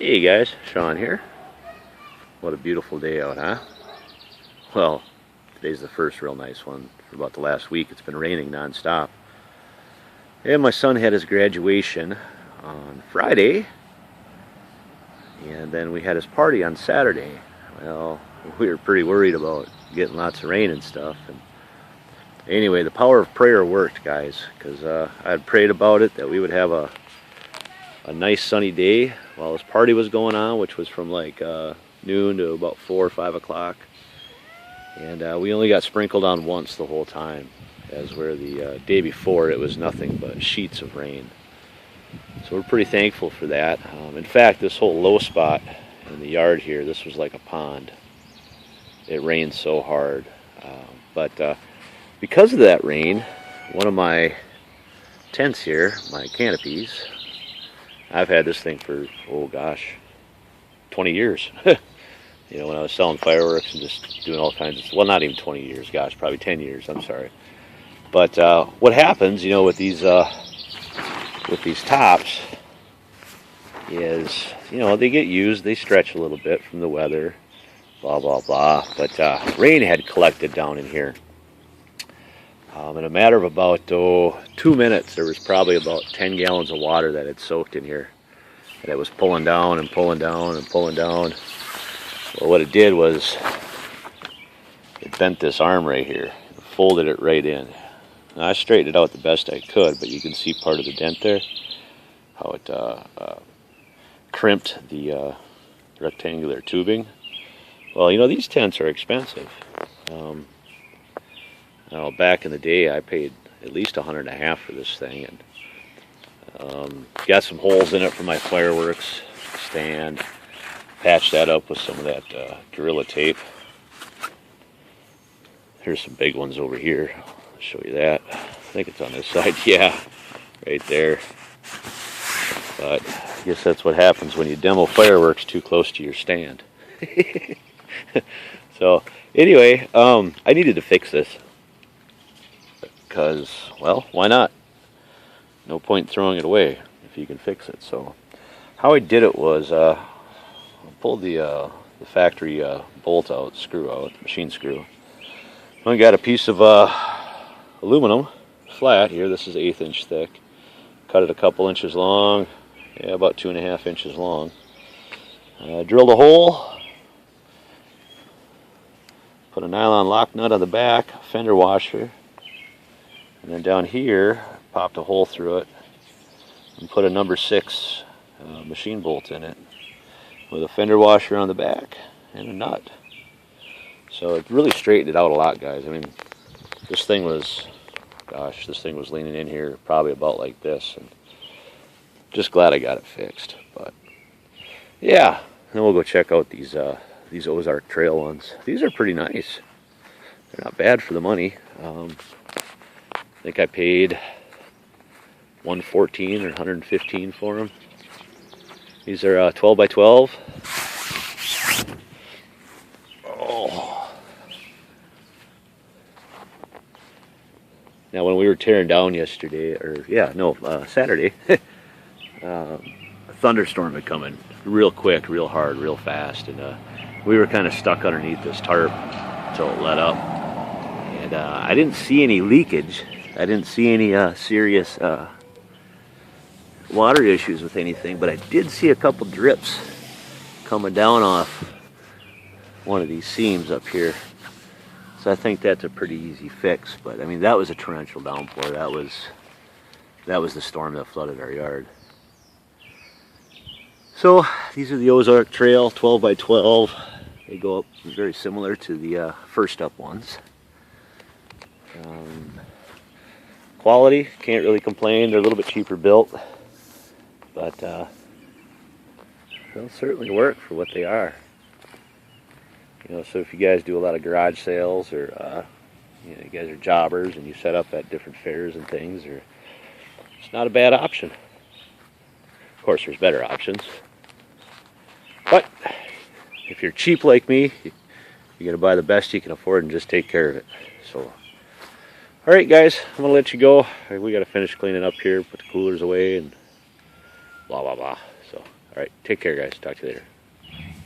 Hey guys, Sean here. What a beautiful day out, huh? Well, today's the first real nice one. For about the last week, it's been raining non-stop. And my son had his graduation on Friday, and then we had his party on Saturday. Well, we were pretty worried about getting lots of rain and stuff. And anyway, the power of prayer worked, guys, because I had prayed about it, that we would have a nice sunny day while his party was going on, which was from like noon to about 4 or 5 o'clock. And we only got sprinkled on once the whole time, as where the day before it was nothing but sheets of rain. So we're pretty thankful for that. In fact, this whole low spot in the yard here, this was like a pond. It rained so hard. But because of that rain, one of my tents here, my canopies, I've had this thing for, oh gosh, 20 years. You know, when I was selling fireworks and just doing all kinds of, well, not even 20 years, gosh, probably 10 years, I'm sorry. But what happens, you know, with these tops is, you know, they get used, they stretch a little bit from the weather, blah, blah, blah. But rain had collected down in here. In a matter of about 2 minutes, there was probably about 10 gallons of water that had soaked in here. And it was pulling down and pulling down and pulling down. Well, what it did was it bent this arm right here, folded it right in. Now, I straightened it out the best I could, but you can see part of the dent there, how it crimped the rectangular tubing. Well, you know, these tents are expensive. Back in the day, I paid at least $150 for this thing, and got some holes in it for my fireworks stand. Patched that up with some of that Gorilla tape. Here's some big ones over here. I'll show you that. I think it's on this side. Yeah, right there. But I guess that's what happens when you demo fireworks too close to your stand. So anyway, I needed to fix this. Because, well, why not? No point throwing it away if you can fix it. So how I did it was I pulled the factory bolt out, screw out, machine screw. I got a piece of aluminum flat here. This is 1/8 inch thick. Cut it a couple inches long, yeah, about 2.5 inches long. Drilled a hole. Put a nylon lock nut on the back, fender washer. And then down here, popped a hole through it and put a number 6 machine bolt in it with a fender washer on the back and a nut. So it really straightened it out a lot, guys. I mean, this thing was, gosh, this thing was leaning in here probably about like this. And just glad I got it fixed. But yeah, then we'll go check out these Ozark Trail ones. These are pretty nice. They're not bad for the money. I think I paid $114 or $115 for them. These are 12 by 12. Oh. Now, when we were tearing down yesterday, or Saturday, a thunderstorm had come in real quick, real hard, real fast, and we were kind of stuck underneath this tarp until it let up. And I didn't see any leakage. I didn't see any serious water issues with anything, but I did see a couple drips coming down off one of these seams up here. So I think that's a pretty easy fix. But I mean, that was a torrential downpour. That was the storm that flooded our yard. So these are the Ozark Trail 12 by 12. They go up very similar to the first up ones. Quality, can't really complain. They're a little bit cheaper built, but they'll certainly work for what they are. You know, so if you guys do a lot of garage sales, or you guys are jobbers and you set up at different fairs and things, or it's not a bad option. Of course, there's better options, but if you're cheap like me, you gotta buy the best you can afford and just take care of it. So. Alright guys, I'm going to let you go. We got to finish cleaning up here, put the coolers away and blah, blah, blah. So, all right, take care, guys. Talk to you later.